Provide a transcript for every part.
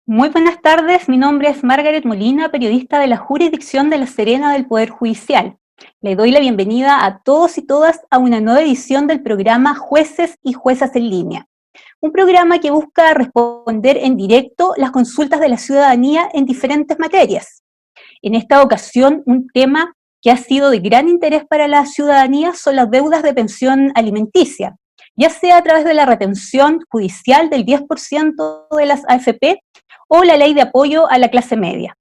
Muy buenas tardes, mi nombre es Margaret Molina, periodista de la Jurisdicción de La Serena del Poder Judicial. Le doy la bienvenida a todos y todas a una nueva edición del programa Jueces y Juezas en Línea, un programa que busca responder en directo las consultas de la ciudadanía en diferentes materias. En esta ocasión, un tema que ha sido de gran interés para la ciudadanía son las deudas de pensión alimenticia, ya sea a través de la retención judicial del 10% de las AFP o la ley de apoyo a la clase media.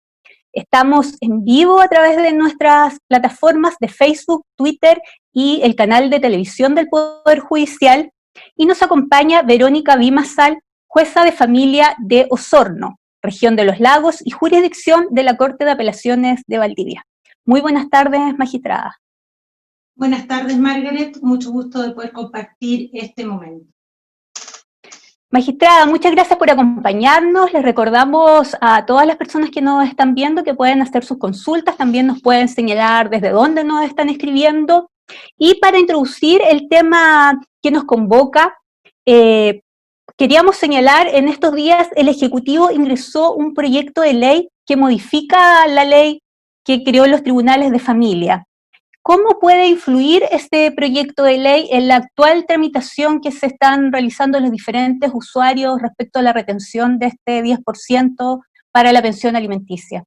Estamos en vivo a través de nuestras plataformas de Facebook, Twitter y el canal de televisión del Poder Judicial, y nos acompaña Verónica Bimasal, jueza de familia de Osorno, región de los Lagos y jurisdicción de la Corte de Apelaciones de Valdivia. Muy buenas tardes, magistrada. Buenas tardes, Margaret. Mucho gusto de poder compartir este momento. Magistrada, muchas gracias por acompañarnos. Les recordamos a todas las personas que nos están viendo que pueden hacer sus consultas, también nos pueden señalar desde dónde nos están escribiendo. Y para introducir el tema que nos convoca, queríamos señalar, en estos días el Ejecutivo ingresó un proyecto de ley que modifica la ley que creó los tribunales de familia. ¿Cómo puede influir este proyecto de ley en la actual tramitación que se están realizando los diferentes usuarios respecto a la retención de este 10% para la pensión alimenticia?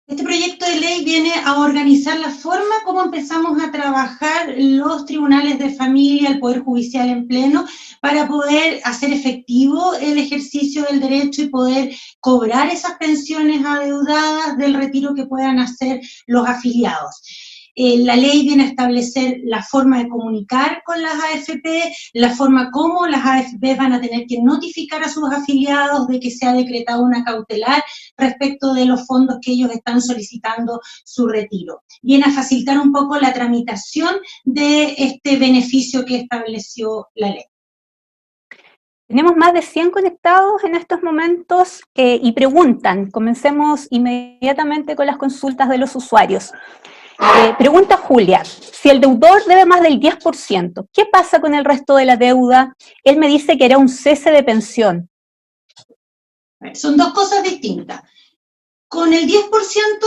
Este proyecto de ley viene a organizar la forma como empezamos a trabajar los tribunales de familia, el Poder Judicial en pleno, para poder hacer efectivo el ejercicio del derecho y poder cobrar esas pensiones adeudadas del retiro que puedan hacer los afiliados. La ley viene a establecer la forma de comunicar con las AFP, la forma como las AFP van a tener que notificar a sus afiliados de que se ha decretado una cautelar respecto de los fondos que ellos están solicitando su retiro. Viene a facilitar un poco la tramitación de este beneficio que estableció la ley. Tenemos más de 100 conectados en estos momentos y preguntan. Comencemos inmediatamente con las consultas de los usuarios. Pregunta Julia, si el deudor debe más del 10%, ¿qué pasa con el resto de la deuda? Él me dice que era un cese de pensión. Son dos cosas distintas. Con el 10%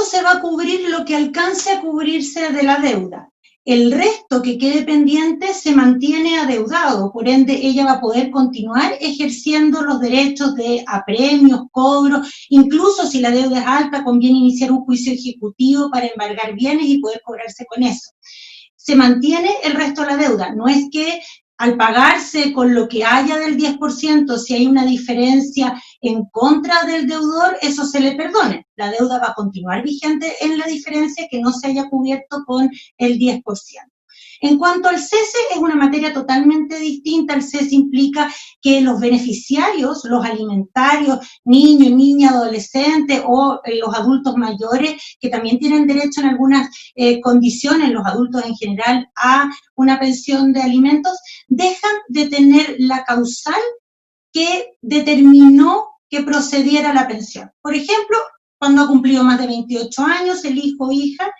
se va a cubrir lo que alcance a cubrirse de la deuda. El resto que quede pendiente se mantiene adeudado, por ende ella va a poder continuar ejerciendo los derechos de apremios, cobros, incluso si la deuda es alta, conviene iniciar un juicio ejecutivo para embargar bienes y poder cobrarse con eso. Se mantiene el resto de la deuda, no es que al pagarse con lo que haya del 10%, si hay una diferencia en contra del deudor, eso se le perdone. La deuda va a continuar vigente en la diferencia que no se haya cubierto con el 10%. En cuanto al cese, es una materia totalmente distinta. El cese implica que los beneficiarios, los alimentarios, niños, niñas, adolescentes o los adultos mayores, que también tienen derecho en algunas condiciones, los adultos en general, a una pensión de alimentos, dejan de tener la causal que determinó que procediera la pensión. Por ejemplo, cuando ha cumplido más de 28 años, el hijo o hija,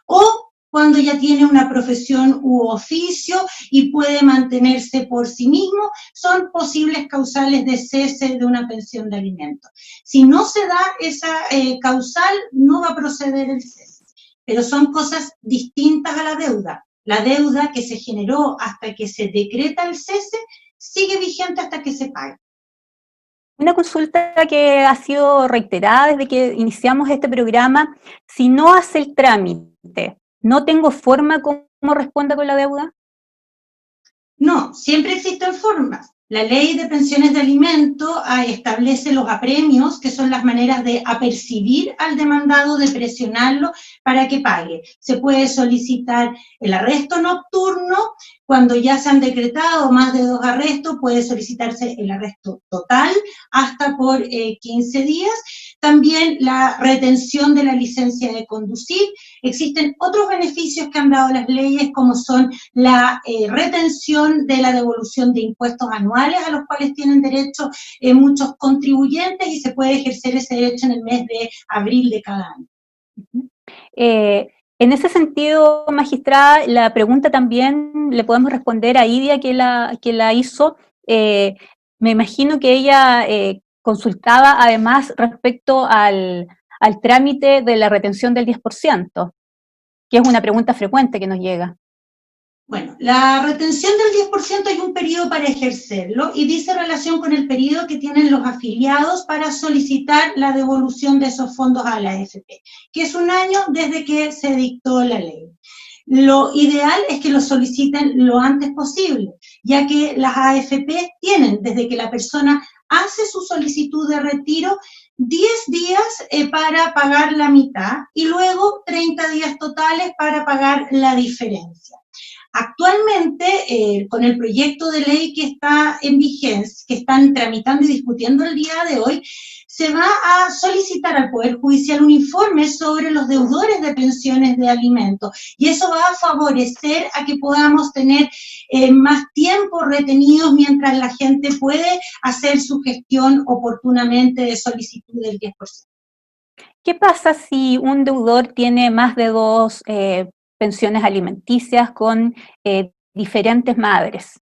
o cuando ya tiene una profesión u oficio y puede mantenerse por sí mismo, son posibles causales de cese de una pensión de alimentos. Si no se da esa causal, no va a proceder el cese. Pero son cosas distintas a la deuda. La deuda que se generó hasta que se decreta el cese sigue vigente hasta que se pague. Una consulta que ha sido reiterada desde que iniciamos este programa: si no hace el trámite, ¿no tengo forma cómo responda con la deuda? No, siempre existen formas. La ley de pensiones de alimento establece los apremios, que son las maneras de apercibir al demandado, de presionarlo para que pague. Se puede solicitar el arresto nocturno. Cuando ya se han decretado más de 2 arrestos, puede solicitarse el arresto total hasta por 15 días. También la retención de la licencia de conducir. Existen otros beneficios que han dado las leyes, como son la retención de la devolución de impuestos anuales a los cuales tienen derecho muchos contribuyentes, y se puede ejercer ese derecho en el mes de abril de cada año. En ese sentido, magistrada, la pregunta también le podemos responder a Idia, que la hizo. Me imagino que ella consultaba además respecto al trámite de la retención del 10%, que es una pregunta frecuente que nos llega. Bueno, la retención del 10% hay un periodo para ejercerlo y dice relación con el periodo que tienen los afiliados para solicitar la devolución de esos fondos a la AFP, que es 1 año desde que se dictó la ley. Lo ideal es que lo soliciten lo antes posible, ya que las AFP tienen, desde que la persona hace su solicitud de retiro, 10 días para pagar la mitad y luego 30 días totales para pagar la diferencia. Actualmente, con el proyecto de ley que está en vigencia, que están tramitando y discutiendo el día de hoy, se va a solicitar al Poder Judicial un informe sobre los deudores de pensiones de alimentos, y eso va a favorecer a que podamos tener más tiempo retenidos mientras la gente puede hacer su gestión oportunamente de solicitud del 10%. ¿Qué pasa si un deudor tiene más de 2 pensiones alimenticias con diferentes madres?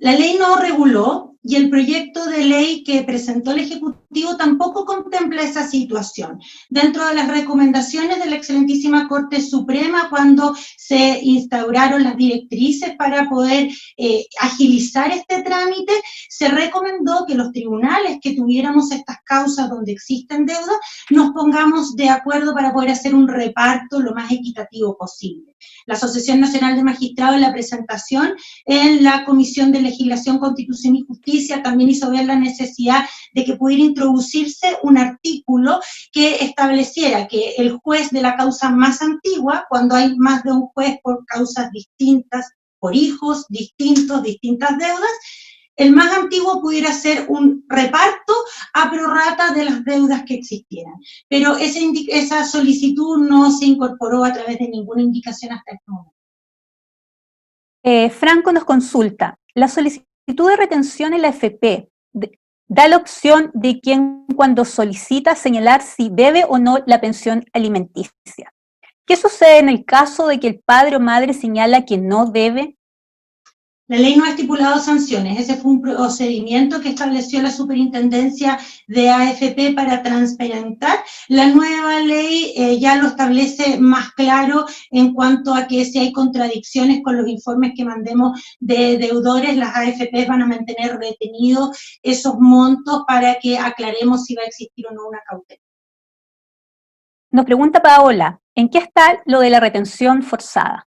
La ley no reguló y el proyecto de ley que presentó el Ejecutivo tampoco contempla esa situación. Dentro de las recomendaciones de la excelentísima Corte Suprema, cuando se instauraron las directrices para poder agilizar este trámite, se recomendó que los tribunales que tuviéramos estas causas donde existen deudas, nos pongamos de acuerdo para poder hacer un reparto lo más equitativo posible. La Asociación Nacional de Magistrados, en la presentación en la Comisión de Legislación, Constitución y Justicia, también hizo ver la necesidad de que pudiera introducirse un artículo que estableciera que el juez de la causa más antigua, cuando hay más de un juez por causas distintas, por hijos distintos, distintas deudas, el más antiguo pudiera hacer un reparto a prorrata de las deudas que existieran. Pero esa solicitud no se incorporó a través de ninguna indicación hasta este momento. Franco nos consulta, ¿la solicitud de retención en la AFP da la opción de quien cuando solicita señalar si debe o no la pensión alimenticia? ¿Qué sucede en el caso de que el padre o madre señala que no debe? La ley no ha estipulado sanciones, ese fue un procedimiento que estableció la Superintendencia de AFP para transparentar. La nueva ley ya lo establece más claro en cuanto a que si hay contradicciones con los informes que mandemos de deudores, las AFP van a mantener retenidos esos montos para que aclaremos si va a existir o no una cautela. Nos pregunta Paola, ¿en qué está lo de la retención forzada?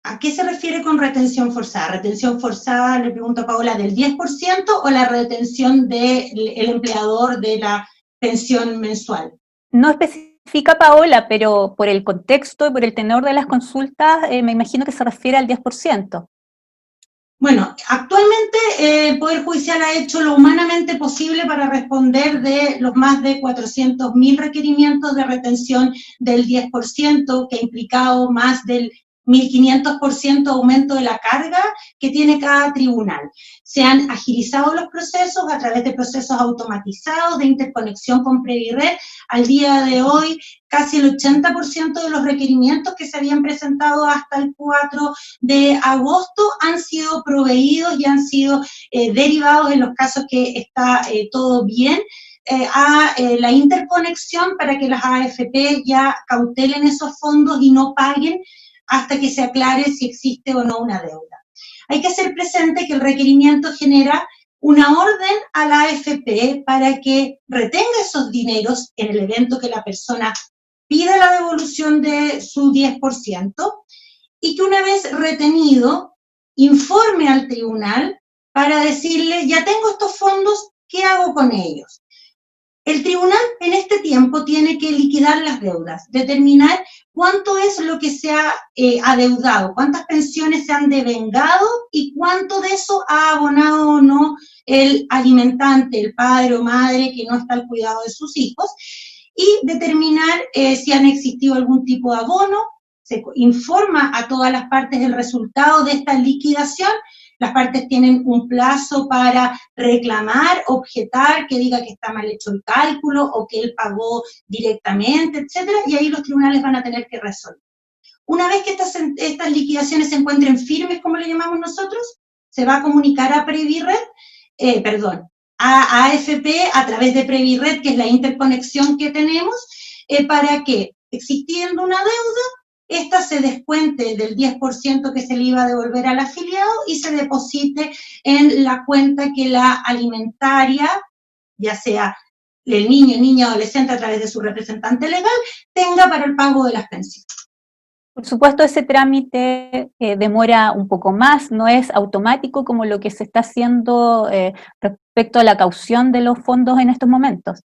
¿A qué se refiere con retención forzada? ¿Retención forzada, le pregunto a Paola, del 10% o la retención del empleador de la pensión mensual? No especifica Paola, pero por el contexto y por el tenor de las consultas, me imagino que se refiere al 10%. Bueno, actualmente el Poder Judicial ha hecho lo humanamente posible para responder de los más de 400.000 requerimientos de retención del 10%, que ha implicado más del 1.500% aumento de la carga que tiene cada tribunal. Se han agilizado los procesos a través de procesos automatizados de interconexión con Previred. Al día de hoy, casi el 80% de los requerimientos que se habían presentado hasta el 4 de agosto han sido proveídos y han sido derivados en los casos que está todo bien, a la interconexión para que las AFP ya cautelen esos fondos y no paguen hasta que se aclare si existe o no una deuda. Hay que hacer presente que el requerimiento genera una orden a la AFP para que retenga esos dineros en el evento que la persona pida la devolución de su 10% y que una vez retenido informe al tribunal para decirle, ya tengo estos fondos, ¿qué hago con ellos? El tribunal en este tiempo tiene que liquidar las deudas, determinar cuánto es lo que se ha adeudado, cuántas pensiones se han devengado y cuánto de eso ha abonado o no el alimentante, el padre o madre que no está al cuidado de sus hijos, y determinar si han existido algún tipo de abono. Se informa a todas las partes del resultado de esta liquidación. Las partes tienen un plazo para reclamar, objetar, que diga que está mal hecho el cálculo o que él pagó directamente, etcétera, y ahí los tribunales van a tener que resolver. Una vez que estas liquidaciones se encuentren firmes, como le llamamos nosotros, se va a comunicar a Previred a AFP a través de Previred, que es la interconexión que tenemos, para que, existiendo una deuda, esta se descuente del 10% que se le iba a devolver al afiliado y se deposite en la cuenta que la alimentaria, ya sea el niño, niña, adolescente a través de su representante legal, tenga para el pago de las pensiones. Por supuesto, ese trámite demora un poco más, no es automático como lo que se está haciendo respecto a la caución de los fondos en estos momentos.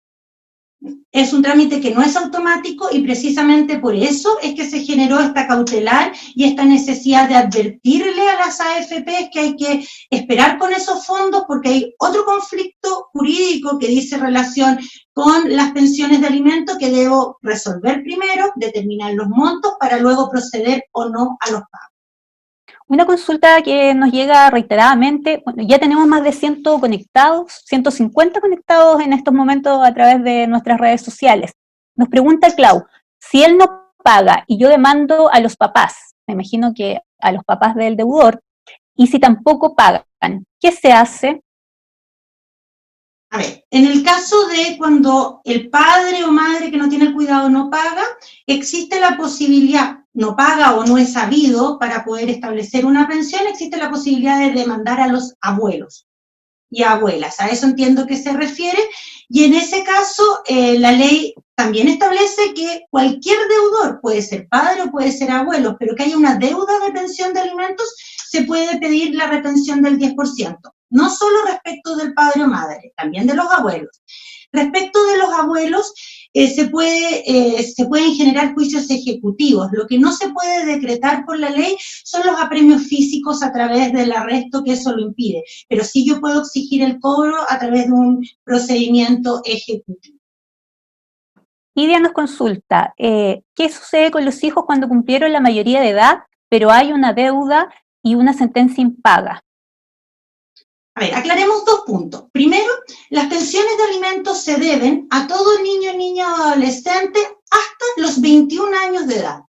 Es un trámite que no es automático y precisamente por eso es que se generó esta cautelar y esta necesidad de advertirle a las AFP que hay que esperar con esos fondos porque hay otro conflicto jurídico que dice relación con las pensiones de alimento que debo resolver primero, determinar los montos para luego proceder o no a los pagos. Una consulta que nos llega reiteradamente, bueno, ya tenemos más de 100 conectados, 150 conectados en estos momentos a través de nuestras redes sociales. Nos pregunta Clau, si él no paga y yo demando a los papás, me imagino que a los papás del deudor, y si tampoco pagan, ¿qué se hace? A ver, en el caso de cuando el padre o madre que no tiene el cuidado no paga, existe la posibilidad, no paga o no es sabido para poder establecer una pensión, existe la posibilidad de demandar a los abuelos y abuelas. A eso entiendo que se refiere. Y en ese caso, la ley también establece que cualquier deudor, puede ser padre o puede ser abuelo, pero que haya una deuda de pensión de alimentos, se puede pedir la retención del 10%. No solo respecto del padre o madre, también de los abuelos. Respecto de los abuelos, se pueden generar juicios ejecutivos. Lo que no se puede decretar por la ley son los apremios físicos a través del arresto, que eso lo impide. Pero sí yo puedo exigir el cobro a través de un procedimiento ejecutivo. Lidia nos consulta, ¿qué sucede con los hijos cuando cumplieron la mayoría de edad, pero hay una deuda y una sentencia impaga? A ver, aclaremos dos puntos. Primero, las pensiones de alimentos se deben a todo niño, niña o adolescente hasta los 21 años de edad.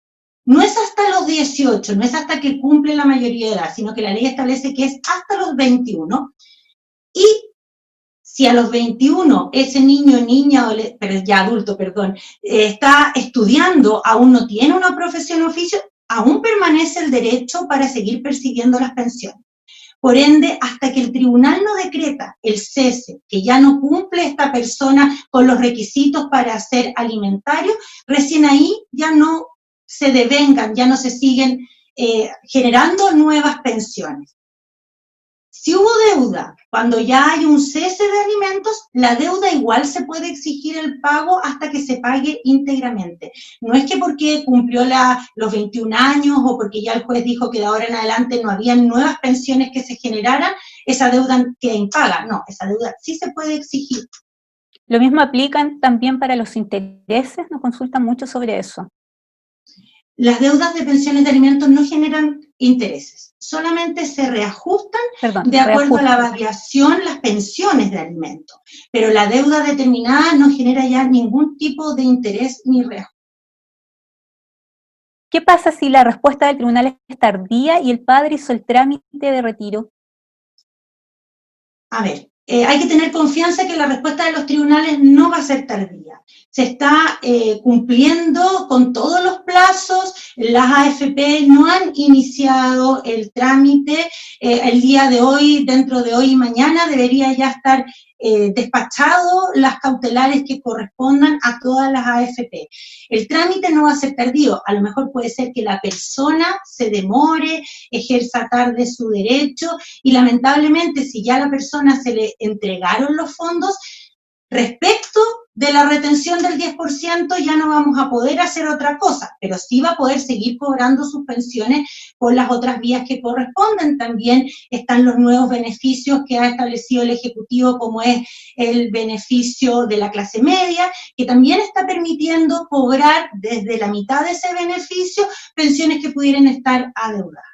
No es hasta los 18, no es hasta que cumple la mayoría de edad, sino que la ley establece que es hasta los 21. Y si a los 21 ese niño, niña, pero ya adulto, perdón, está estudiando, aún no tiene una profesión o oficio, aún permanece el derecho para seguir percibiendo las pensiones. Por ende, hasta que el tribunal no decreta el cese, que ya no cumple esta persona con los requisitos para ser alimentario, recién ahí ya no se devengan, ya no se siguen generando nuevas pensiones. Si hubo deuda, cuando ya hay un cese de alimentos, la deuda igual se puede exigir el pago hasta que se pague íntegramente. No es que porque cumplió los 21 años o porque ya el juez dijo que de ahora en adelante no había nuevas pensiones que se generaran, esa deuda queda impaga. No, esa deuda sí se puede exigir. Lo mismo aplican también para los intereses, nos consultan mucho sobre eso. Las deudas de pensiones de alimentos no generan intereses, solamente se reajustan de acuerdo a la variación las pensiones de alimentos, pero la deuda determinada no genera ya ningún tipo de interés ni reajuste. ¿Qué pasa si la respuesta del tribunal es tardía y el padre hizo el trámite de retiro? A ver, hay que tener confianza que la respuesta de los tribunales no va a ser tardía. Se está cumpliendo con todos los plazos, las AFP no han iniciado el trámite, el día de hoy, dentro de hoy y mañana, debería ya estar despachado las cautelares que correspondan a todas las AFP. El trámite no va a ser tardío, a lo mejor puede ser que la persona se demore, ejerza tarde su derecho y lamentablemente si ya a la persona se le entregaron los fondos, respecto de la retención del 10% ya no vamos a poder hacer otra cosa, pero sí va a poder seguir cobrando sus pensiones por las otras vías que corresponden. También están los nuevos beneficios que ha establecido el Ejecutivo, como es el beneficio de la clase media, que también está permitiendo cobrar desde la mitad de ese beneficio pensiones que pudieran estar adeudadas.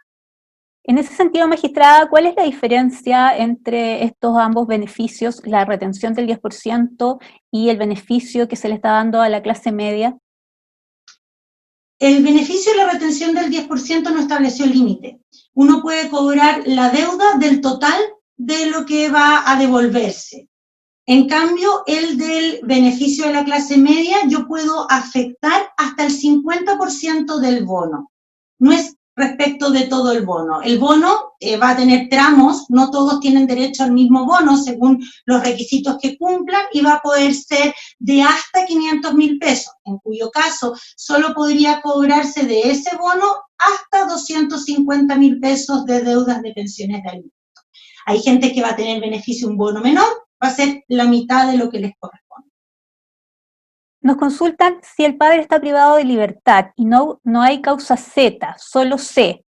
En ese sentido, magistrada, ¿cuál es la diferencia entre estos ambos beneficios, la retención del 10% y el beneficio que se le está dando a la clase media? El beneficio de la retención del 10% no estableció límite. Uno puede cobrar la deuda del total de lo que va a devolverse. En cambio, el del beneficio de la clase media, yo puedo afectar hasta el 50% del bono. No es respecto de todo el bono. El bono va a tener tramos, no todos tienen derecho al mismo bono según los requisitos que cumplan y va a poder ser de hasta 500.000 pesos, en cuyo caso solo podría cobrarse de ese bono hasta 250.000 pesos de deudas de pensiones de alimentos. Hay gente que va a tener beneficio un bono menor, va a ser la mitad de lo que les corresponde. Nos consultan si el padre está privado de libertad y no hay causa Z, solo C.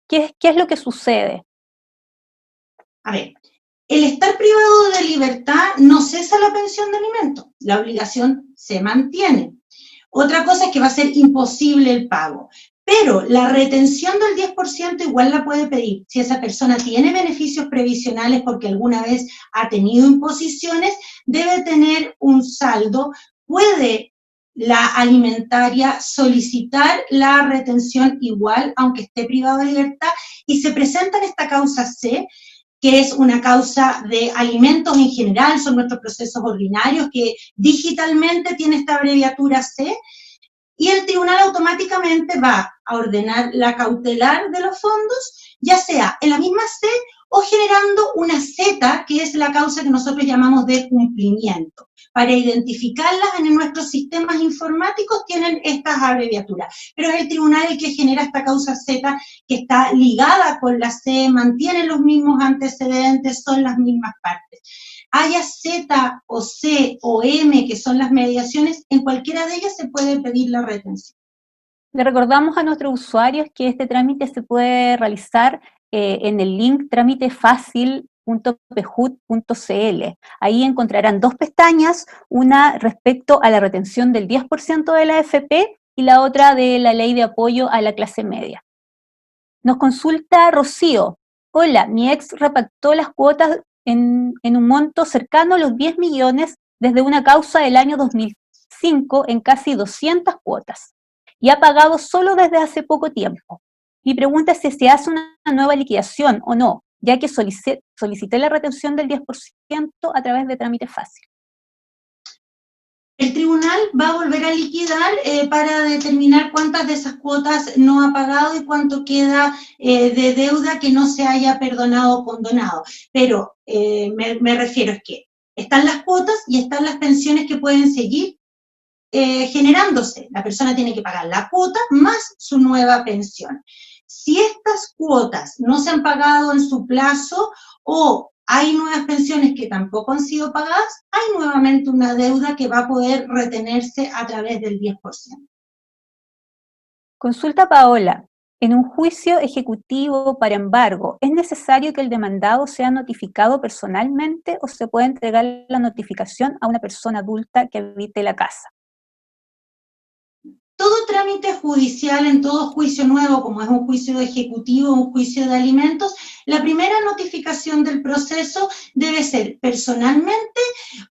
¿Qué es lo que sucede? A ver, el estar privado de libertad no cesa la pensión de alimentos, la obligación se mantiene. Otra cosa es que va a ser imposible el pago, pero la retención del 10% igual la puede pedir. Si esa persona tiene beneficios previsionales porque alguna vez ha tenido imposiciones, debe tener un saldo, puede la alimentaria solicitar la retención igual, aunque esté privado de libertad, y se presenta en esta causa C, que es una causa de alimentos en general, son nuestros procesos ordinarios, que digitalmente tiene esta abreviatura C, y el tribunal automáticamente va a ordenar la cautelar de los fondos, ya sea en la misma C o generando una Z, que es la causa que nosotros llamamos de cumplimiento. Para identificarlas en nuestros sistemas informáticos tienen estas abreviaturas, pero es el tribunal el que genera esta causa Z que está ligada con la C, mantiene los mismos antecedentes, son las mismas partes. Haya Z o C o M, que son las mediaciones, en cualquiera de ellas se puede pedir la retención. Le recordamos a nuestros usuarios que este trámite se puede realizar en el link trámitefacil.pejut.cl. Ahí encontrarán dos pestañas, una respecto a la retención del 10% de la AFP y la otra de la ley de apoyo a la clase media. Nos consulta Rocío. Hola, mi ex repactó las cuotas en un monto cercano a los 10 millones desde una causa del año 2005 en casi 200 cuotas y ha pagado solo desde hace poco tiempo. Mi pregunta es si se hace una nueva liquidación o no, ya que solicité la retención del 10% a través de trámite fácil. El tribunal va a volver a liquidar para determinar cuántas de esas cuotas no ha pagado y cuánto queda de deuda que no se haya perdonado o condonado. Pero me refiero es que están las cuotas y están las pensiones que pueden seguir generándose. La persona tiene que pagar la cuota más su nueva pensión. Si estas cuotas no se han pagado en su plazo o hay nuevas pensiones que tampoco han sido pagadas, hay nuevamente una deuda que va a poder retenerse a través del 10%. Consulta Paola. En un juicio ejecutivo para embargo, ¿es necesario que el demandado sea notificado personalmente o se puede entregar la notificación a una persona adulta que habite la casa? Todo trámite judicial, en todo juicio nuevo, como es un juicio ejecutivo, un juicio de alimentos, la primera notificación del proceso debe ser personalmente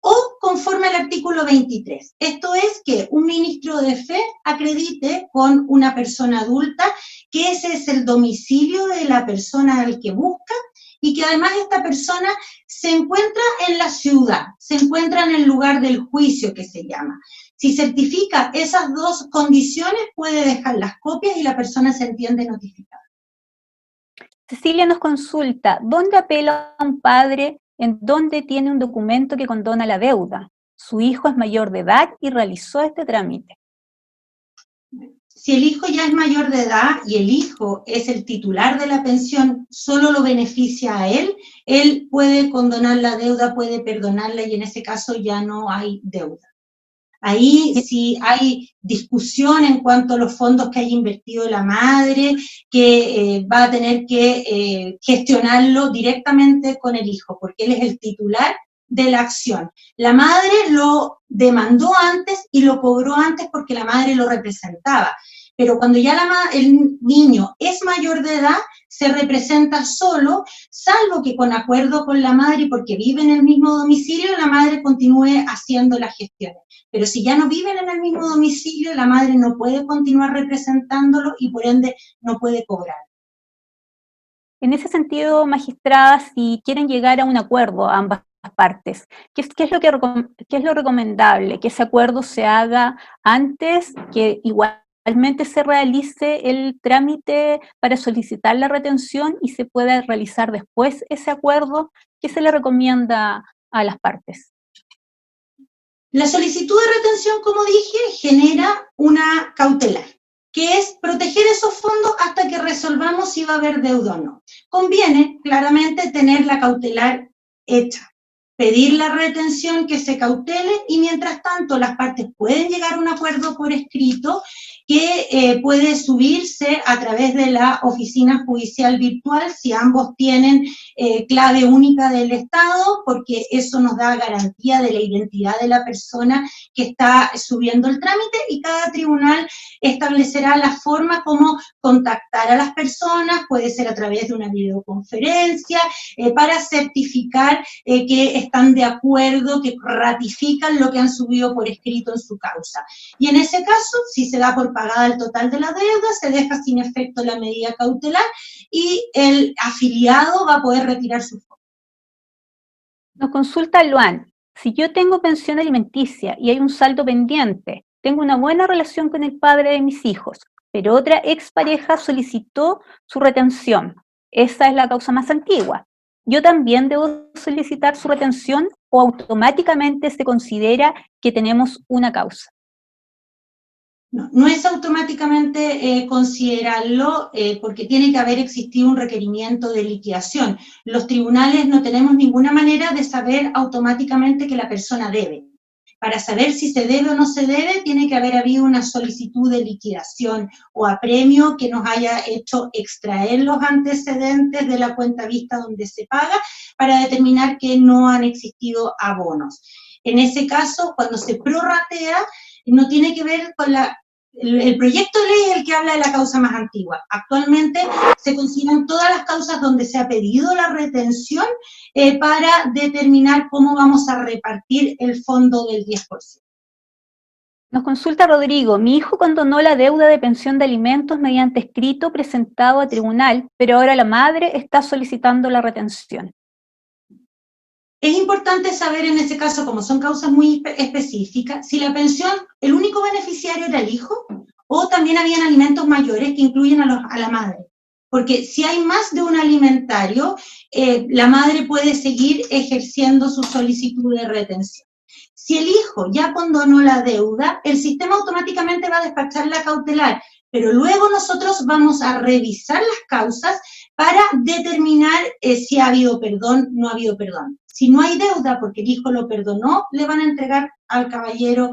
o conforme al artículo 23. Esto es que un ministro de fe acredite con una persona adulta que ese es el domicilio de la persona al que busca y que además esta persona se encuentra en la ciudad, se encuentra en el lugar del juicio que se llama. Si certifica esas dos condiciones, puede dejar las copias y la persona se entiende notificada. Cecilia nos consulta, ¿dónde apela un padre en donde tiene un documento que condona la deuda? Su hijo es mayor de edad y realizó este trámite. Si el hijo ya es mayor de edad y el hijo es el titular de la pensión, solo lo beneficia a él puede condonar la deuda, puede perdonarla y en ese caso ya no hay deuda. Ahí sí hay discusión en cuanto a los fondos que haya invertido la madre, que va a tener que gestionarlo directamente con el hijo, porque él es el titular de la acción. La madre lo demandó antes y lo cobró antes porque la madre lo representaba. Pero cuando ya el niño es mayor de edad, se representa solo, salvo que con acuerdo con la madre, porque vive en el mismo domicilio, la madre continúe haciendo las gestiones. Pero si ya no viven en el mismo domicilio, la madre no puede continuar representándolo y por ende no puede cobrar. En ese sentido, magistrada, si quieren llegar a un acuerdo a ambas partes, ¿qué es lo recomendable? ¿Que ese acuerdo se haga antes, que igualmente se realice el trámite para solicitar la retención y se pueda realizar después ese acuerdo? ¿Qué se le recomienda a las partes? La solicitud de retención, como dije, genera una cautelar, que es proteger esos fondos hasta que resolvamos si va a haber deuda o no. Conviene, claramente, tener la cautelar hecha, pedir la retención que se cautele y, mientras tanto, las partes pueden llegar a un acuerdo por escrito que puede subirse a través de la oficina judicial virtual si ambos tienen clave única del Estado, porque eso nos da garantía de la identidad de la persona que está subiendo el trámite, y cada tribunal establecerá la forma como contactar a las personas, puede ser a través de una videoconferencia, para certificar que están de acuerdo, que ratifican lo que han subido por escrito en su causa. Y en ese caso, si se da por pagada el total de la deuda, se deja sin efecto la medida cautelar y el afiliado va a poder retirar su fondo. Nos consulta Luan, si yo tengo pensión alimenticia y hay un saldo pendiente, tengo una buena relación con el padre de mis hijos, pero otra expareja solicitó su retención. Esa es la causa más antigua. ¿Yo también debo solicitar su retención o automáticamente se considera que tenemos una causa? No es automáticamente considerarlo porque tiene que haber existido un requerimiento de liquidación. Los tribunales no tenemos ninguna manera de saber automáticamente que la persona debe. Para saber si se debe o no se debe, tiene que haber habido una solicitud de liquidación o apremio que nos haya hecho extraer los antecedentes de la cuenta vista donde se paga para determinar que no han existido abonos. En ese caso, cuando se prorratea, no tiene que ver con el proyecto de ley es el que habla de la causa más antigua. Actualmente se consideran todas las causas donde se ha pedido la retención para determinar cómo vamos a repartir el fondo del 10%. Nos consulta Rodrigo, mi hijo condonó la deuda de pensión de alimentos mediante escrito presentado a tribunal, pero ahora la madre está solicitando la retención. Es importante saber en ese caso, como son causas muy específicas, si la pensión, el único beneficiario era el hijo, o también habían alimentos mayores que incluyen a la madre. Porque si hay más de un alimentario, la madre puede seguir ejerciendo su solicitud de retención. Si el hijo ya condonó la deuda, el sistema automáticamente va a despachar la cautelar, pero luego nosotros vamos a revisar las causas para determinar si ha habido perdón, no ha habido perdón. Si no hay deuda porque el hijo lo perdonó, le van a entregar al caballero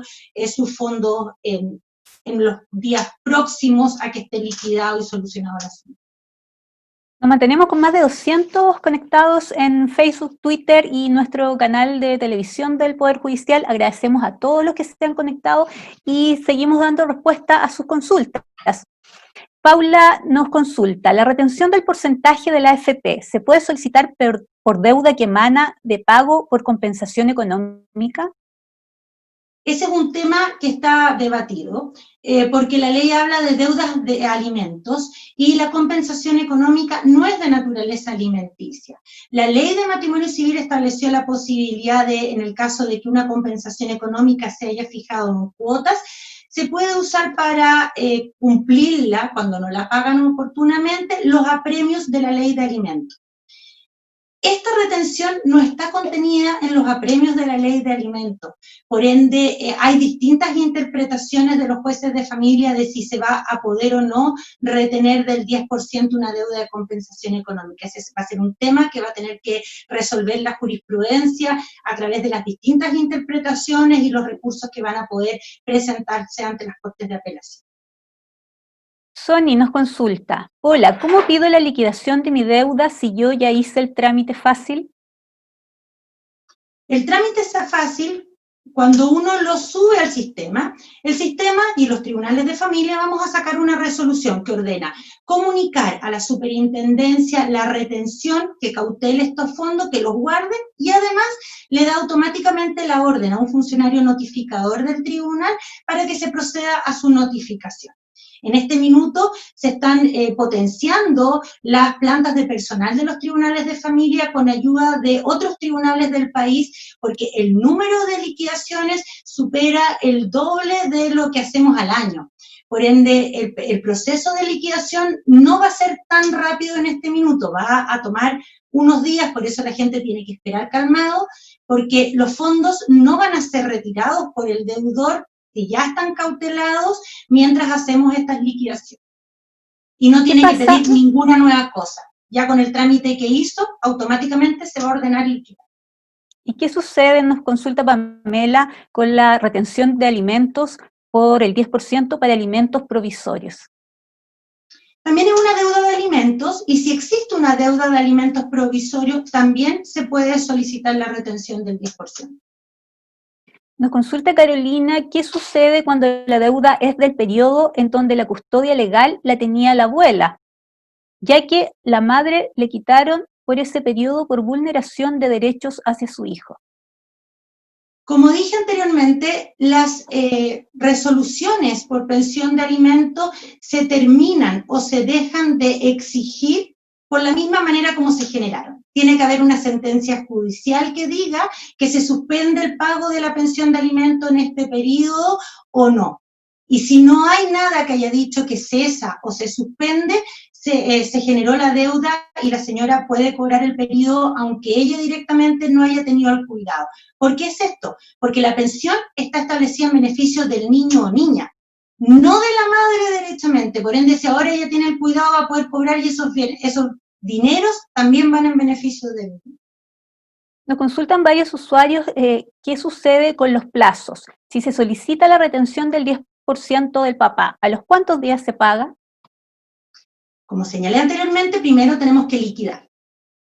su fondo en los días próximos a que esté liquidado y solucionado el asunto. Nos mantenemos con más de 200 conectados en Facebook, Twitter y nuestro canal de televisión del Poder Judicial. Agradecemos a todos los que se han conectado y seguimos dando respuesta a sus consultas. Paula nos consulta, ¿la retención del porcentaje de la AFP se puede solicitar por deuda que emana de pago por compensación económica? Ese es un tema que está debatido, porque la ley habla de deudas de alimentos y la compensación económica no es de naturaleza alimenticia. La ley de matrimonio civil estableció la posibilidad de, en el caso de que una compensación económica se haya fijado en cuotas, se puede usar para cumplirla, cuando no la pagan oportunamente, los apremios de la ley de alimentos. Esta retención no está contenida en los apremios de la ley de alimentos, por ende hay distintas interpretaciones de los jueces de familia de si se va a poder o no retener del 10% una deuda de compensación económica. Ese va a ser un tema que va a tener que resolver la jurisprudencia a través de las distintas interpretaciones y los recursos que van a poder presentarse ante las Cortes de Apelación. Sony nos consulta, hola, ¿cómo pido la liquidación de mi deuda si yo ya hice el trámite fácil? El trámite está fácil cuando uno lo sube al sistema. El sistema y los tribunales de familia vamos a sacar una resolución que ordena comunicar a la superintendencia la retención, que cautele estos fondos, que los guarde, y además le da automáticamente la orden a un funcionario notificador del tribunal para que se proceda a su notificación. En este minuto se están potenciando las plantas de personal de los tribunales de familia con ayuda de otros tribunales del país, porque el número de liquidaciones supera el doble de lo que hacemos al año. Por ende, el proceso de liquidación no va a ser tan rápido en este minuto, va a tomar unos días, por eso la gente tiene que esperar calmado, porque los fondos no van a ser retirados por el deudor, que ya están cautelados, mientras hacemos estas liquidaciones. Y no tiene que pedir ninguna nueva cosa. Ya con el trámite que hizo, automáticamente se va a ordenar liquidar. ¿Y qué sucede, nos consulta Pamela, con la retención de alimentos por el 10% para alimentos provisorios? También es una deuda de alimentos, y si existe una deuda de alimentos provisorios, también se puede solicitar la retención del 10%. Nos consulta Carolina, ¿qué sucede cuando la deuda es del periodo en donde la custodia legal la tenía la abuela, ya que la madre le quitaron por ese periodo por vulneración de derechos hacia su hijo? Como dije anteriormente, las resoluciones por pensión de alimentos se terminan o se dejan de exigir por la misma manera como se generaron. Tiene que haber una sentencia judicial que diga que se suspende el pago de la pensión de alimentos en este periodo o no. Y si no hay nada que haya dicho que cesa o se suspende, se generó la deuda y la señora puede cobrar el periodo aunque ella directamente no haya tenido el cuidado. ¿Por qué es esto? Porque la pensión está establecida en beneficio del niño o niña, no de la madre derechamente. Por ende, si ahora ella tiene el cuidado, va a poder cobrar, y esos dineros también van en beneficio del niño. Nos consultan varios usuarios qué sucede con los plazos. Si se solicita la retención del 10% del papá, ¿a los cuántos días se paga? Como señalé anteriormente, primero tenemos que liquidar.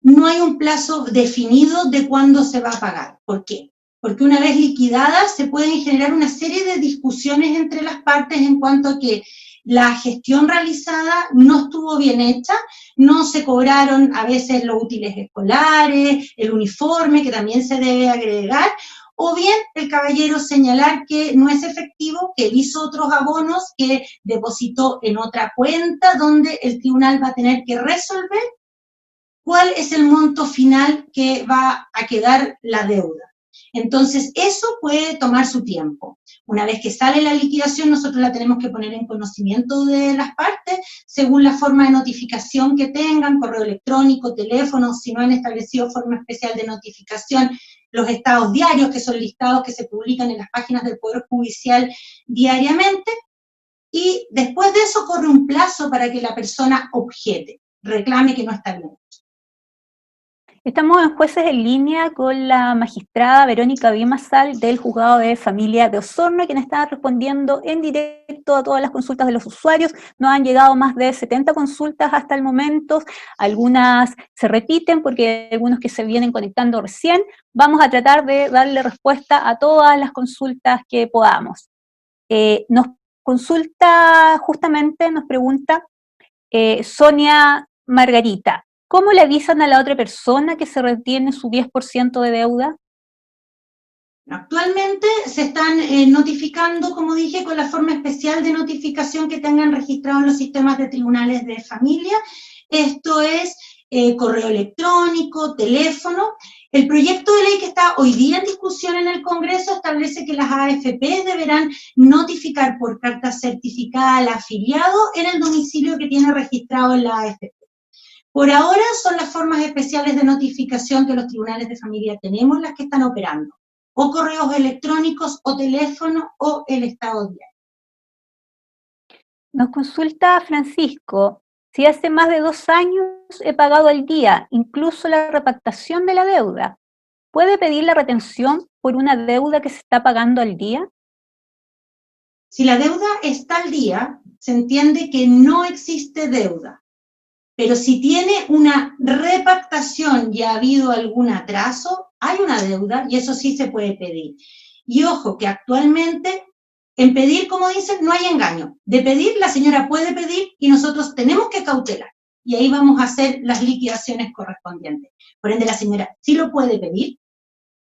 No hay un plazo definido de cuándo se va a pagar. ¿Por qué? Porque una vez liquidada se pueden generar una serie de discusiones entre las partes en cuanto a que la gestión realizada no estuvo bien hecha, no se cobraron a veces los útiles escolares, el uniforme, que también se debe agregar, o bien el caballero señalar que no es efectivo, que él hizo otros abonos que depositó en otra cuenta, donde el tribunal va a tener que resolver cuál es el monto final que va a quedar la deuda. Entonces, eso puede tomar su tiempo. Una vez que sale la liquidación, nosotros la tenemos que poner en conocimiento de las partes, según la forma de notificación que tengan, correo electrónico, teléfono, si no han establecido forma especial de notificación, los estados diarios, que son listados que se publican en las páginas del Poder Judicial diariamente, y después de eso corre un plazo para que la persona objete, reclame que no está bien. Estamos en Jueces en Línea con la magistrada Verónica Bimasal del Juzgado de Familia de Osorno, quien está respondiendo en directo a todas las consultas de los usuarios. Nos han llegado más de 70 consultas hasta el momento, algunas se repiten porque hay algunos que se vienen conectando recién. Vamos a tratar de darle respuesta a todas las consultas que podamos. Nos consulta, justamente nos pregunta Sonia Margarita, ¿cómo le avisan a la otra persona que se retiene su 10% de deuda? Actualmente se están notificando, como dije, con la forma especial de notificación que tengan registrado en los sistemas de tribunales de familia. Esto es correo electrónico, teléfono. El proyecto de ley que está hoy día en discusión en el Congreso establece que las AFP deberán notificar por carta certificada al afiliado en el domicilio que tiene registrado en la AFP. Por ahora son las formas especiales de notificación que los tribunales de familia tenemos las que están operando, o correos electrónicos, o teléfono, o el estado diario. Nos consulta Francisco, si hace más de 2 años he pagado al día, incluso la repactación de la deuda, ¿puede pedir la retención por una deuda que se está pagando al día? Si la deuda está al día, se entiende que no existe deuda. Pero si tiene una repactación y ha habido algún atraso, hay una deuda y eso sí se puede pedir. Y ojo, que actualmente en pedir, como dicen, no hay engaño. De pedir, la señora puede pedir y nosotros tenemos que cautelar. Y ahí vamos a hacer las liquidaciones correspondientes. Por ende, la señora sí lo puede pedir,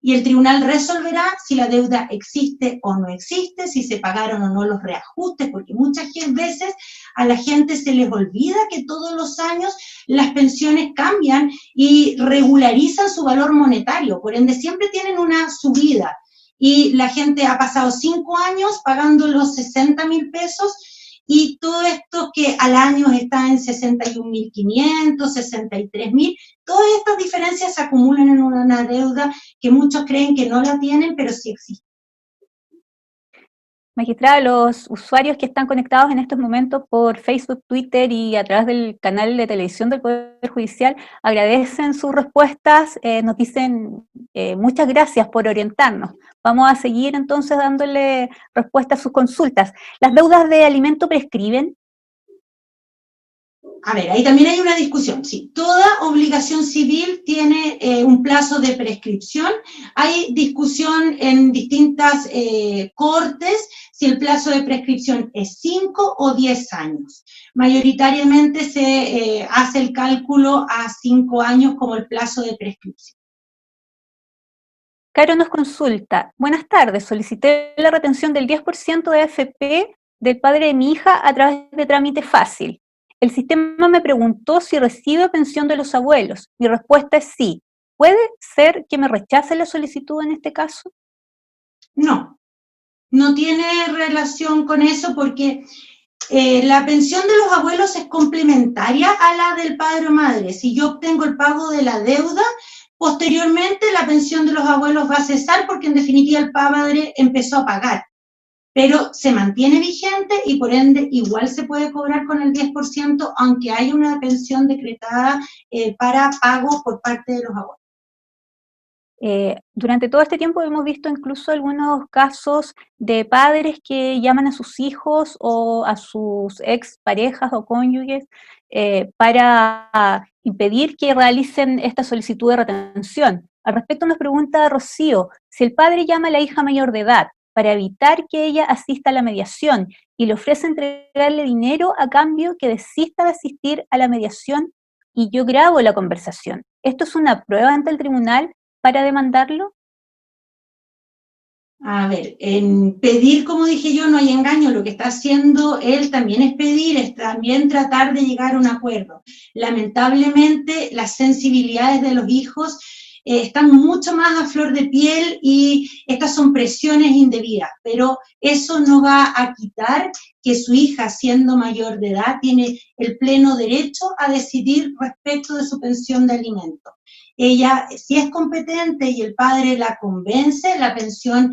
y el tribunal resolverá si la deuda existe o no existe, si se pagaron o no los reajustes, porque muchas veces a la gente se les olvida que todos los años las pensiones cambian y regularizan su valor monetario, por ende siempre tienen una subida. Y la gente ha pasado 5 años pagando los 60.000 pesos y todo esto que al año está en 61.500, 63.000, todas estas diferencias se acumulan en una deuda que muchos creen que no la tienen, pero sí existe. Magistrada, los usuarios que están conectados en estos momentos por Facebook, Twitter y a través del canal de televisión del Poder Judicial agradecen sus respuestas, nos dicen muchas gracias por orientarnos. Vamos a seguir entonces dándole respuesta a sus consultas. ¿Las deudas de alimento prescriben? A ver, ahí también hay una discusión. Sí, toda obligación civil tiene un plazo de prescripción. Hay discusión en distintas cortes si el plazo de prescripción es 5 o 10 años. Mayoritariamente se hace el cálculo a 5 años como el plazo de prescripción. Caro nos consulta, buenas tardes, solicité la retención del 10% de AFP del padre de mi hija a través de trámite fácil. El sistema me preguntó si recibe pensión de los abuelos. Mi respuesta es sí. ¿Puede ser que me rechace la solicitud en este caso? No, no tiene relación con eso porque la pensión de los abuelos es complementaria a la del padre o madre. Si yo obtengo el pago de la deuda, posteriormente la pensión de los abuelos va a cesar porque en definitiva el padre empezó a pagar. Pero se mantiene vigente y por ende igual se puede cobrar con el 10%, aunque hay una pensión decretada para pago por parte de los abuelos. Durante todo este tiempo hemos visto incluso algunos casos de padres que llaman a sus hijos o a sus exparejas o cónyuges para impedir que realicen esta solicitud de retención. Al respecto nos pregunta Rocío, si el padre llama a la hija mayor de edad para evitar que ella asista a la mediación y le ofrece entregarle dinero a cambio que desista de asistir a la mediación y yo grabo la conversación, ¿esto es una prueba ante el tribunal para demandarlo? A ver, en pedir, como dije yo, no hay engaño. Lo que está haciendo él también es pedir, es también tratar de llegar a un acuerdo. Lamentablemente, las sensibilidades de los hijos están mucho más a flor de piel y estas son presiones indebidas, pero eso no va a quitar que su hija, siendo mayor de edad, tiene el pleno derecho a decidir respecto de su pensión de alimentos. Ella, si es competente y el padre la convence, la pensión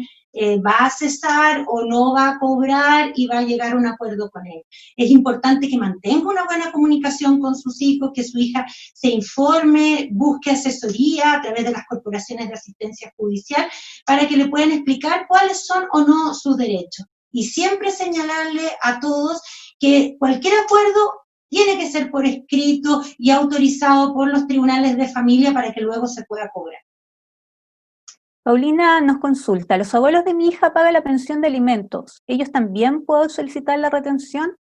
va a cesar o no va a cobrar y va a llegar a un acuerdo con él. Es importante que mantenga una buena comunicación con sus hijos, que su hija se informe, busque asesoría a través de las corporaciones de asistencia judicial para que le puedan explicar cuáles son o no sus derechos. Y siempre señalarle a todos que cualquier acuerdo tiene que ser por escrito y autorizado por los tribunales de familia para que luego se pueda cobrar. Paulina nos consulta, ¿los abuelos de mi hija pagan la pensión de alimentos? ¿Ellos también pueden solicitar la retención?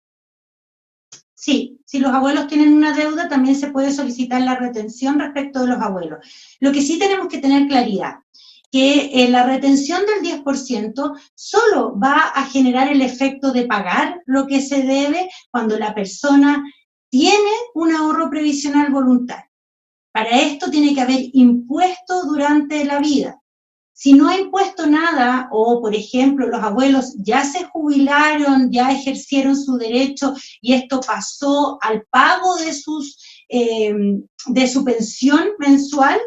Sí, si los abuelos tienen una deuda, también se puede solicitar la retención respecto de los abuelos. Lo que sí tenemos que tener claridad, que la retención del 10% solo va a generar el efecto de pagar lo que se debe cuando la persona tiene un ahorro previsional voluntario. Para esto tiene que haber impuesto durante la vida. Si no ha impuesto nada, o por ejemplo los abuelos ya se jubilaron, ya ejercieron su derecho y esto pasó al pago de su pensión mensual,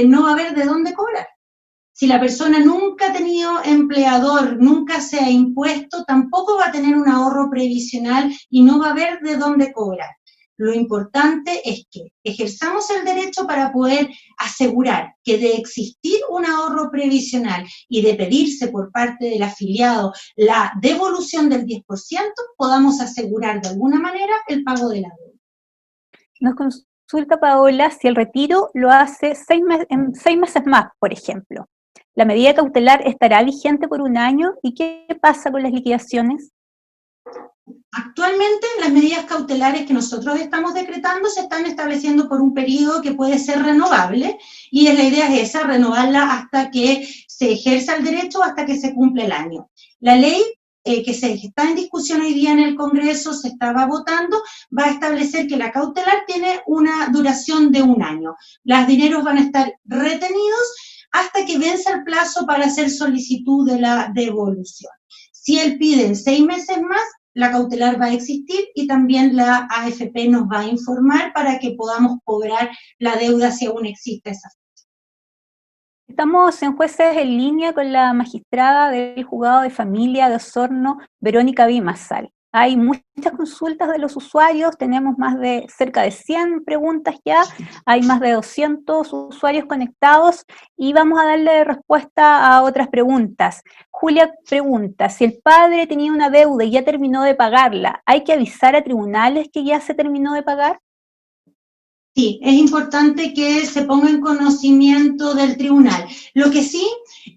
no va a haber de dónde cobrar. Si la persona nunca ha tenido empleador, nunca se ha impuesto, tampoco va a tener un ahorro previsional y no va a haber de dónde cobrar. Lo importante es que ejerzamos el derecho para poder asegurar que de existir un ahorro previsional y de pedirse por parte del afiliado la devolución del 10%, podamos asegurar de alguna manera el pago de la deuda. Nos consulta Paola si el retiro lo hace en 6 meses más, por ejemplo. ¿La medida cautelar estará vigente por un año? ¿Y qué pasa con las liquidaciones? Actualmente las medidas cautelares que nosotros estamos decretando se están estableciendo por un periodo que puede ser renovable y la idea es esa, renovarla hasta que se ejerza el derecho, hasta que se cumpla el año. La ley que está en discusión hoy día en el Congreso, se estaba votando, va a establecer que la cautelar tiene una duración de 1 año. Los dineros van a estar retenidos hasta que venza el plazo para hacer solicitud de la devolución. Si él pide en 6 meses más, la cautelar va a existir y también la AFP nos va a informar para que podamos cobrar la deuda si aún existe esa. Estamos en Jueces en Línea con la magistrada del Juzgado de Familia de Osorno, Verónica Bimasal. Hay muchas consultas de los usuarios, tenemos cerca de 100 preguntas ya, hay más de 200 usuarios conectados y vamos a darle respuesta a otras preguntas. Julia pregunta, si el padre tenía una deuda y ya terminó de pagarla, ¿hay que avisar a tribunales que ya se terminó de pagar? Sí, es importante que se ponga en conocimiento del tribunal. Lo que sí,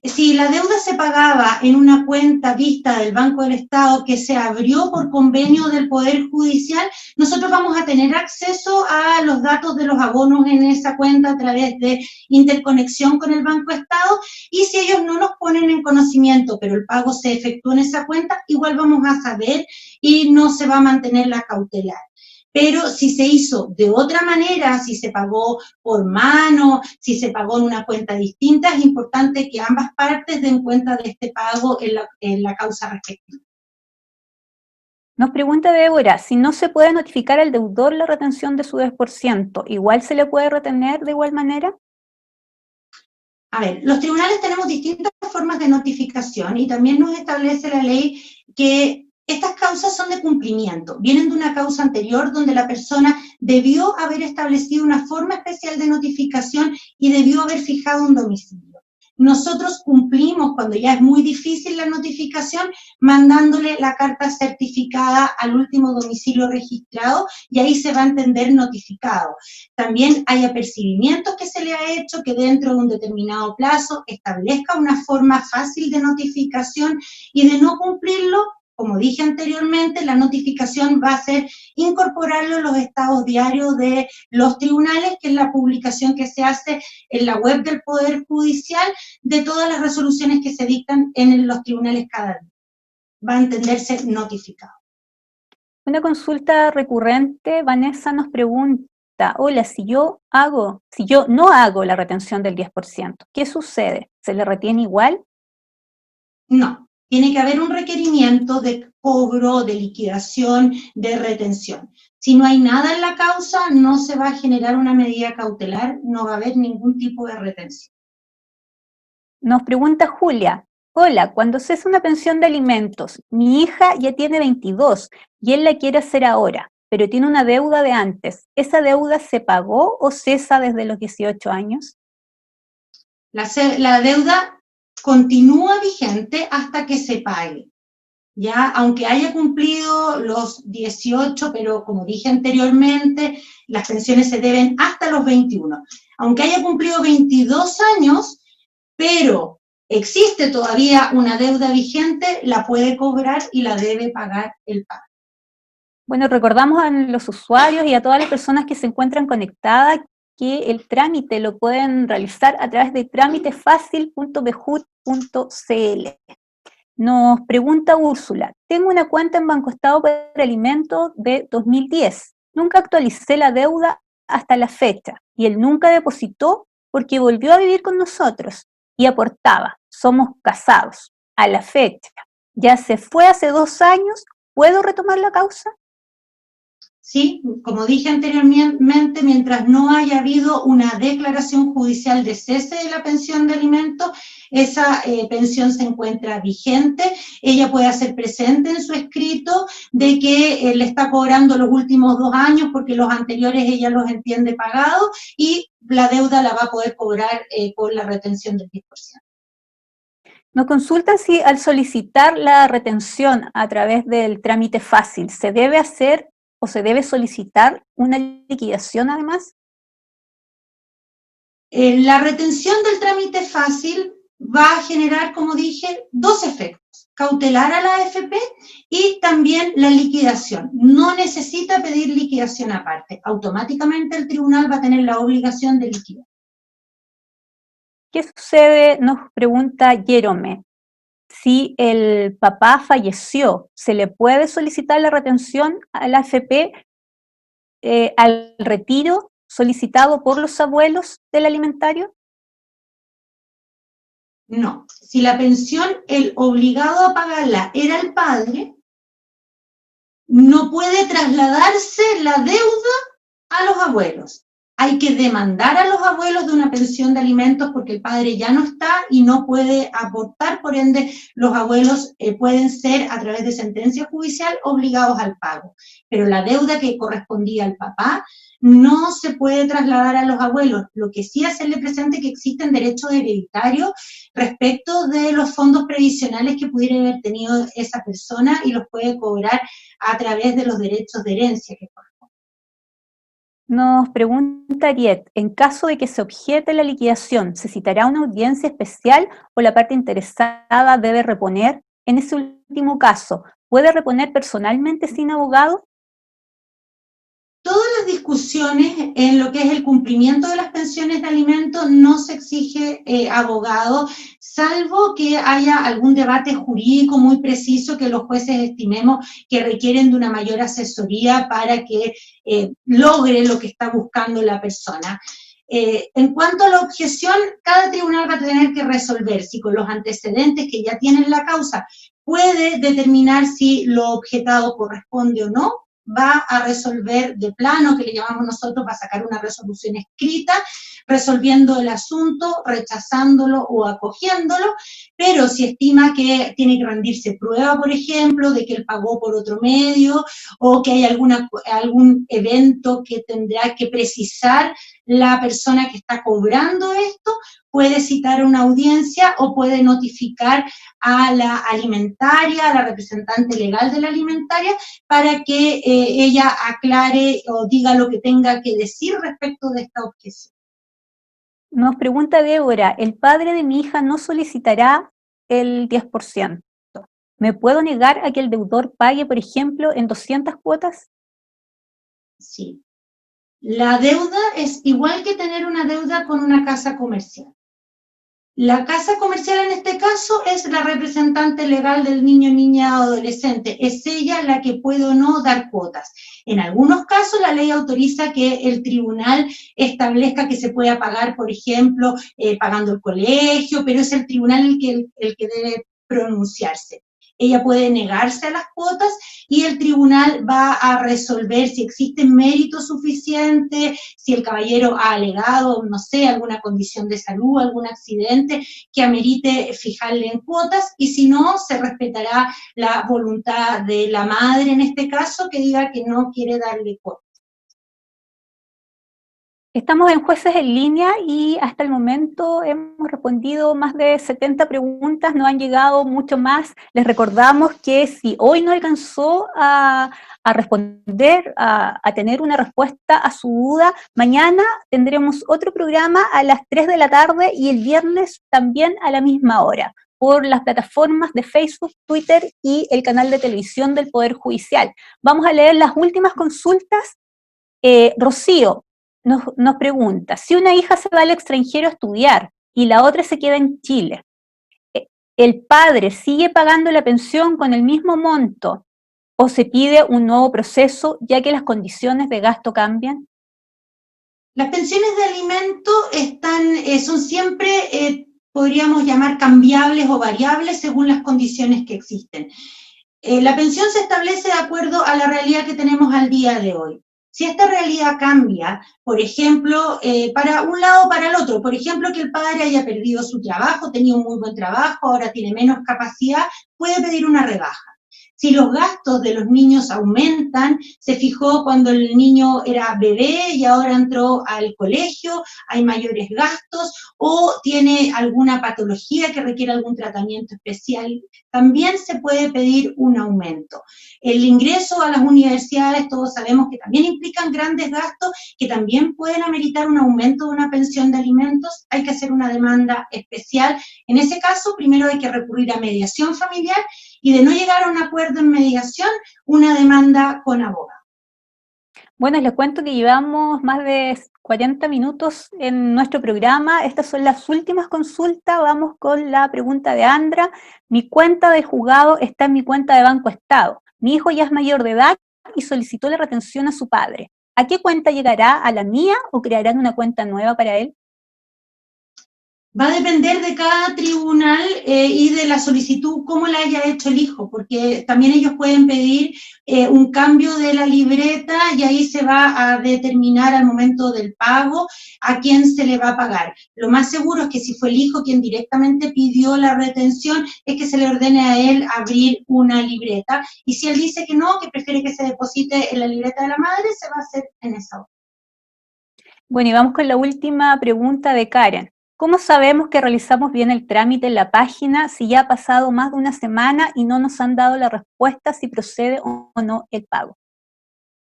si la deuda se pagaba en una cuenta vista del Banco del Estado que se abrió por convenio del Poder Judicial, nosotros vamos a tener acceso a los datos de los abonos en esa cuenta a través de interconexión con el Banco Estado, y si ellos no nos ponen en conocimiento, pero el pago se efectuó en esa cuenta, igual vamos a saber y no se va a mantener la cautelar. Pero si se hizo de otra manera, si se pagó por mano, si se pagó en una cuenta distinta, es importante que ambas partes den cuenta de este pago en la causa respectiva. Nos pregunta Débora, si no se puede notificar al deudor la retención de su 10%, ¿igual se le puede retener de igual manera? A ver, los tribunales tenemos distintas formas de notificación y también nos establece la ley que estas causas son de cumplimiento, vienen de una causa anterior donde la persona debió haber establecido una forma especial de notificación y debió haber fijado un domicilio. Nosotros cumplimos cuando ya es muy difícil la notificación, mandándole la carta certificada al último domicilio registrado y ahí se va a entender notificado. También hay apercibimientos que se le ha hecho que dentro de un determinado plazo establezca una forma fácil de notificación y de no cumplirlo. Como dije anteriormente, la notificación va a ser incorporarlo en los estados diarios de los tribunales, que es la publicación que se hace en la web del Poder Judicial de todas las resoluciones que se dictan en los tribunales cada día. Va a entenderse notificado. Una consulta recurrente, Vanessa nos pregunta, hola, si yo no hago la retención del 10%, ¿qué sucede? ¿Se le retiene igual? No. Tiene que haber un requerimiento de cobro, de liquidación, de retención. Si no hay nada en la causa, no se va a generar una medida cautelar, no va a haber ningún tipo de retención. Nos pregunta Julia, hola, cuando cesa una pensión de alimentos, mi hija ya tiene 22 y él la quiere hacer ahora, pero tiene una deuda de antes. ¿Esa deuda se pagó o cesa desde los 18 años? La deuda continúa vigente hasta que se pague, ¿ya? Aunque haya cumplido los 18, pero como dije anteriormente, las pensiones se deben hasta los 21. Aunque haya cumplido 22 años, pero existe todavía una deuda vigente, la puede cobrar y la debe pagar el padre. Bueno, recordamos a los usuarios y a todas las personas que se encuentran conectadas que el trámite lo pueden realizar a través de tramitefacil.bejut.cl. Nos pregunta Úrsula, tengo una cuenta en Banco Estado para alimentos de 2010. Nunca actualicé la deuda hasta la fecha y él nunca depositó porque volvió a vivir con nosotros y aportaba. Somos casados. A la fecha, ya se fue hace 2 años, ¿puedo retomar la causa? Sí, como dije anteriormente, mientras no haya habido una declaración judicial de cese de la pensión de alimentos, esa pensión se encuentra vigente. Ella puede hacer presente en su escrito de que le está cobrando los últimos 2 años porque los anteriores ella los entiende pagados y la deuda la va a poder cobrar con la retención del 10%. Nos consulta si al solicitar la retención a través del trámite fácil, ¿se debe hacer o se debe solicitar una liquidación además? La retención del trámite fácil va a generar, como dije, 2 efectos. cautelar a la AFP y también la liquidación. No necesita pedir liquidación aparte. Automáticamente el tribunal va a tener la obligación de liquidar. ¿Qué sucede? Nos pregunta Jerome. Si el papá falleció, ¿se le puede solicitar la retención a la AFP al retiro solicitado por los abuelos del alimentario? No, si la pensión, el obligado a pagarla era el padre, no puede trasladarse la deuda a los abuelos. Hay que demandar a los abuelos de una pensión de alimentos porque el padre ya no está y no puede aportar, por ende los abuelos pueden ser a través de sentencia judicial obligados al pago. Pero la deuda que correspondía al papá no se puede trasladar a los abuelos. Lo que sí hacerle presente que existen derechos hereditarios respecto de los fondos previsionales que pudiera haber tenido esa persona y los puede cobrar a través de los derechos de herencia que corresponden. Nos pregunta Ariet, en caso de que se objete la liquidación, ¿se citará una audiencia especial o la parte interesada debe reponer? En ese último caso, ¿puede reponer personalmente sin abogado? Todas las discusiones en lo que es el cumplimiento de las pensiones de alimentos no se exige abogado, salvo que haya algún debate jurídico muy preciso que los jueces estimemos que requieren de una mayor asesoría para que logre lo que está buscando la persona. En cuanto a la objeción, cada tribunal va a tener que resolver si con los antecedentes que ya tienen la causa puede determinar si lo objetado corresponde o no. Va a resolver de plano, que le llamamos nosotros, va a sacar una resolución escrita, resolviendo el asunto, rechazándolo o acogiéndolo, pero si estima que tiene que rendirse prueba, por ejemplo, de que él pagó por otro medio, o que hay algún evento que tendrá que precisar la persona que está cobrando esto, puede citar una audiencia o puede notificar a la alimentaria, a la representante legal de la alimentaria, para que ella aclare o diga lo que tenga que decir respecto de esta objeción. Nos pregunta Débora, ¿el padre de mi hija no solicitará el 10%? ¿Me puedo negar a que el deudor pague, por ejemplo, en 200 cuotas? Sí. La deuda es igual que tener una deuda con una casa comercial. La casa comercial en este caso es la representante legal del niño, niña o adolescente. Es ella la que puede o no dar cuotas. En algunos casos la ley autoriza que el tribunal establezca que se pueda pagar, por ejemplo, pagando el colegio, pero es el tribunal el que debe pronunciarse. Ella puede negarse a las cuotas y el tribunal va a resolver si existe mérito suficiente, si el caballero ha alegado, no sé, alguna condición de salud, algún accidente que amerite fijarle en cuotas, y si no, se respetará la voluntad de la madre en este caso, que diga que no quiere darle cuotas. Estamos en Jueces en Línea y hasta el momento hemos respondido más de 70 preguntas, no han llegado mucho más. Les recordamos que si hoy no alcanzó a responder, a tener una respuesta a su duda, mañana tendremos otro programa a las 3 de la tarde y el viernes también a la misma hora, por las plataformas de Facebook, Twitter y el canal de televisión del Poder Judicial. Vamos a leer las últimas consultas. Rocío nos pregunta, si una hija se va al extranjero a estudiar y la otra se queda en Chile, ¿el padre sigue pagando la pensión con el mismo monto o se pide un nuevo proceso ya que las condiciones de gasto cambian? Las pensiones de alimento son siempre, podríamos llamar, cambiables o variables según las condiciones que existen. La pensión se establece de acuerdo a la realidad que tenemos al día de hoy. Si esta realidad cambia, por ejemplo, para un lado o para el otro, por ejemplo, que el padre haya perdido su trabajo, tenía un muy buen trabajo, ahora tiene menos capacidad, puede pedir una rebaja. Si los gastos de los niños aumentan, se fijó cuando el niño era bebé y ahora entró al colegio, hay mayores gastos, o tiene alguna patología que requiere algún tratamiento especial, también se puede pedir un aumento. El ingreso a las universidades, todos sabemos que también implican grandes gastos, que también pueden ameritar un aumento de una pensión de alimentos, hay que hacer una demanda especial. En ese caso, primero hay que recurrir a mediación familiar y de no llegar a un acuerdo en mediación, una demanda con abogado. Bueno, les cuento que llevamos más de 40 minutos en nuestro programa. Estas son las últimas consultas. Vamos con la pregunta de Andra. Mi cuenta de juzgado está en mi cuenta de Banco Estado. Mi hijo ya es mayor de edad y solicitó la retención a su padre. ¿A qué cuenta llegará? ¿A la mía o crearán una cuenta nueva para él? Va a depender de cada tribunal y de la solicitud, cómo la haya hecho el hijo, porque también ellos pueden pedir un cambio de la libreta y ahí se va a determinar al momento del pago a quién se le va a pagar. Lo más seguro es que si fue el hijo quien directamente pidió la retención, es que se le ordene a él abrir una libreta. Y si él dice que no, que prefiere que se deposite en la libreta de la madre, se va a hacer en esa hora. Bueno, y vamos con la última pregunta de Karen. ¿Cómo sabemos que realizamos bien el trámite en la página si ya ha pasado más de una semana y no nos han dado la respuesta si procede o no el pago?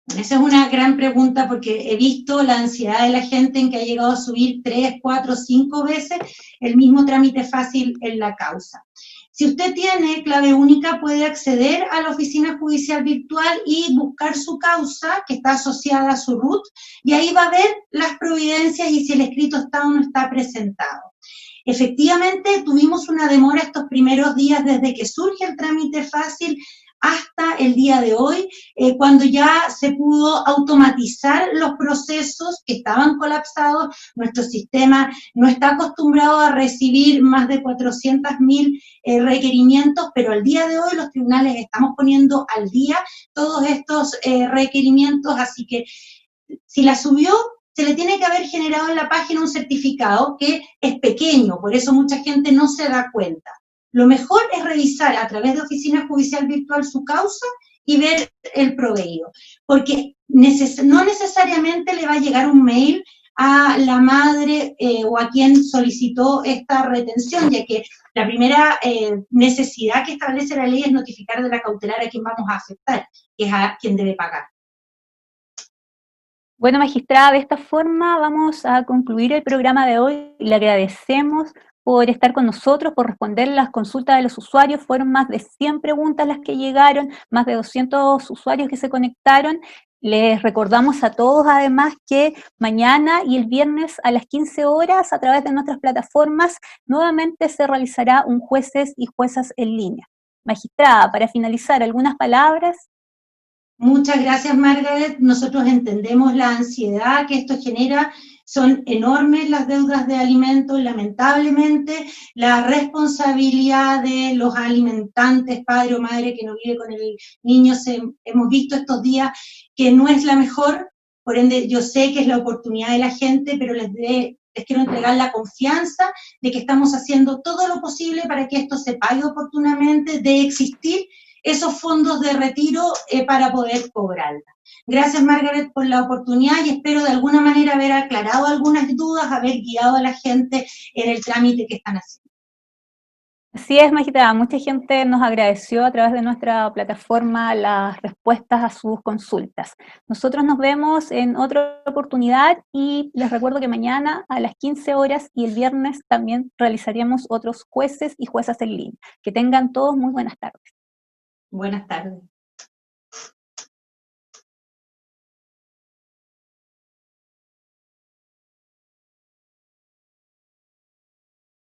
Esa es una gran pregunta porque he visto la ansiedad de la gente en que ha llegado a subir 3, 4, 5 veces el mismo trámite fácil en la causa. Si usted tiene clave única, puede acceder a la oficina judicial virtual y buscar su causa, que está asociada a su RUT, y ahí va a ver las providencias y si el escrito está o no está presentado. Efectivamente, tuvimos una demora estos primeros días desde que surge el trámite fácil hasta el día de hoy, cuando ya se pudo automatizar los procesos que estaban colapsados. Nuestro sistema no está acostumbrado a recibir más de 400.000 requerimientos, pero al día de hoy los tribunales estamos poniendo al día todos estos requerimientos, así que si la subió, se le tiene que haber generado en la página un certificado que es pequeño, por eso mucha gente no se da cuenta. Lo mejor es revisar a través de oficina judicial virtual su causa y ver el proveído, porque no necesariamente le va a llegar un mail a la madre o a quien solicitó esta retención, ya que la primera necesidad que establece la ley es notificar de la cautelar a quien vamos a afectar, que es a quien debe pagar. Bueno, magistrada, de esta forma vamos a concluir el programa de hoy. Le agradecemos por estar con nosotros, por responder las consultas de los usuarios. Fueron más de 100 preguntas las que llegaron, más de 200 usuarios que se conectaron. Les recordamos a todos además que mañana y el viernes a las 15 horas a través de nuestras plataformas nuevamente se realizará un jueces y juezas en línea. Magistrada, para finalizar, ¿algunas palabras? Muchas gracias, Margaret. Nosotros entendemos la ansiedad que esto genera. Son enormes las deudas de alimentos, lamentablemente. La responsabilidad de los alimentantes, padre o madre que no vive con el niño, hemos visto estos días que no es la mejor. Por ende, yo sé que es la oportunidad de la gente, pero les quiero entregar la confianza de que estamos haciendo todo lo posible para que esto se pague oportunamente, de existir esos fondos de retiro para poder cobrarla. Gracias, Margaret, por la oportunidad y espero de alguna manera haber aclarado algunas dudas, haber guiado a la gente en el trámite que están haciendo. Así es, magistrada. Mucha gente nos agradeció a través de nuestra plataforma las respuestas a sus consultas. Nosotros nos vemos en otra oportunidad y les recuerdo que mañana a las 15 horas y el viernes también realizaremos otros jueces y juezas en línea. Que tengan todos muy buenas tardes. Buenas tardes.